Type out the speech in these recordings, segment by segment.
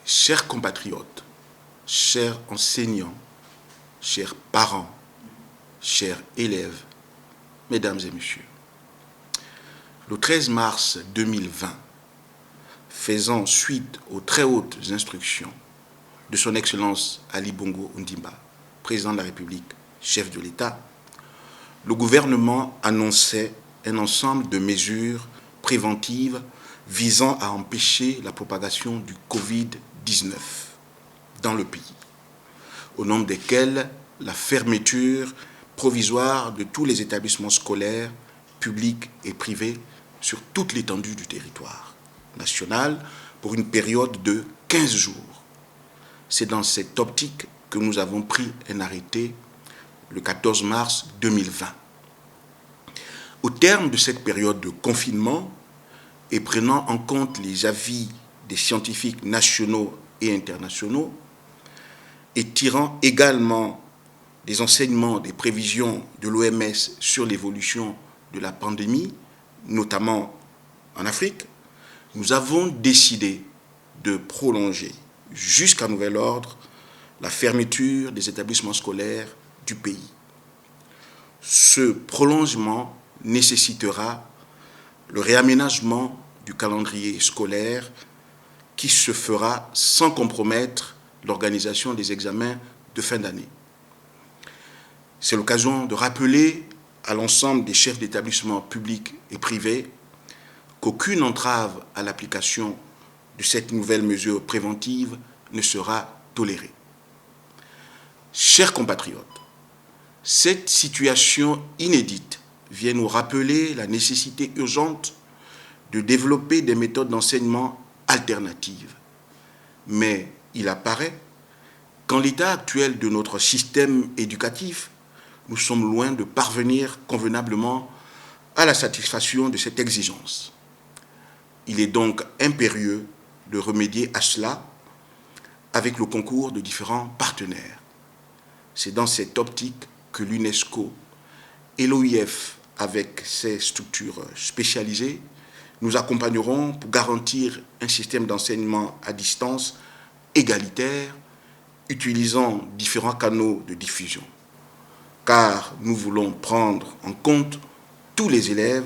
Chers compatriotes, chers enseignants, chers parents, chers élèves, mesdames et messieurs, le 13 mars 2020, faisant suite aux très hautes instructions de son Excellence Ali Bongo Ondimba, président de la République, chef de l'État, le gouvernement annonçait un ensemble de mesures préventives visant à empêcher la propagation du Covid-19 dans le pays, au nombre desquels la fermeture provisoire de tous les établissements scolaires, publics et privés sur toute l'étendue du territoire national pour une période de 15 jours. C'est dans cette optique que nous avons pris un arrêté le 14 mars 2020. Au terme de cette période de confinement, et prenant en compte les avis des scientifiques nationaux et internationaux, et tirant également des enseignements, des prévisions de l'OMS sur l'évolution de la pandémie, notamment en Afrique, nous avons décidé de prolonger jusqu'à nouvel ordre la fermeture des établissements scolaires du pays. Ce prolongement nécessitera le réaménagement du calendrier scolaire qui se fera sans compromettre l'organisation des examens de fin d'année. C'est l'occasion de rappeler à l'ensemble des chefs d'établissements publics et privés qu'aucune entrave à l'application de cette nouvelle mesure préventive ne sera tolérée. Chers compatriotes, cette situation inédite vient nous rappeler la nécessité urgente de développer des méthodes d'enseignement alternatives. Mais il apparaît qu'en l'état actuel de notre système éducatif, nous sommes loin de parvenir convenablement à la satisfaction de cette exigence. Il est donc impérieux de remédier à cela avec le concours de différents partenaires. C'est dans cette optique que l'UNESCO et l'OIF, avec ses structures spécialisées, nous accompagnerons pour garantir un système d'enseignement à distance égalitaire, utilisant différents canaux de diffusion. Car nous voulons prendre en compte tous les élèves,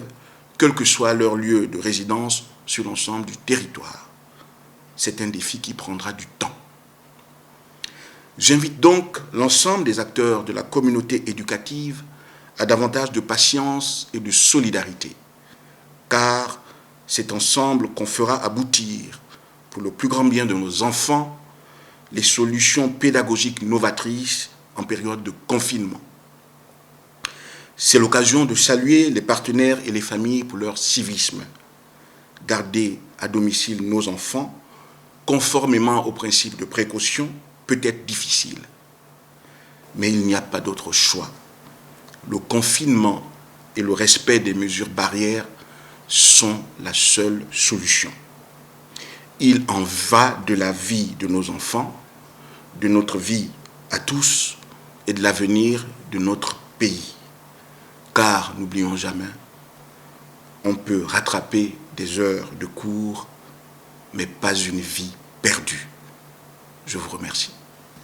quel que soit leur lieu de résidence sur l'ensemble du territoire. C'est un défi qui prendra du temps. J'invite donc l'ensemble des acteurs de la communauté éducative à davantage de patience et de solidarité, car c'est ensemble qu'on fera aboutir, pour le plus grand bien de nos enfants, les solutions pédagogiques novatrices en période de confinement. C'est l'occasion de saluer les partenaires et les familles pour leur civisme. Garder à domicile nos enfants, conformément aux principes de précaution, peut être difficile. Mais il n'y a pas d'autre choix. Le confinement et le respect des mesures barrières sont la seule solution. Il en va de la vie de nos enfants, de notre vie à tous et de l'avenir de notre pays. Car, n'oublions jamais, on peut rattraper des heures de cours, mais pas une vie perdue. Je vous remercie.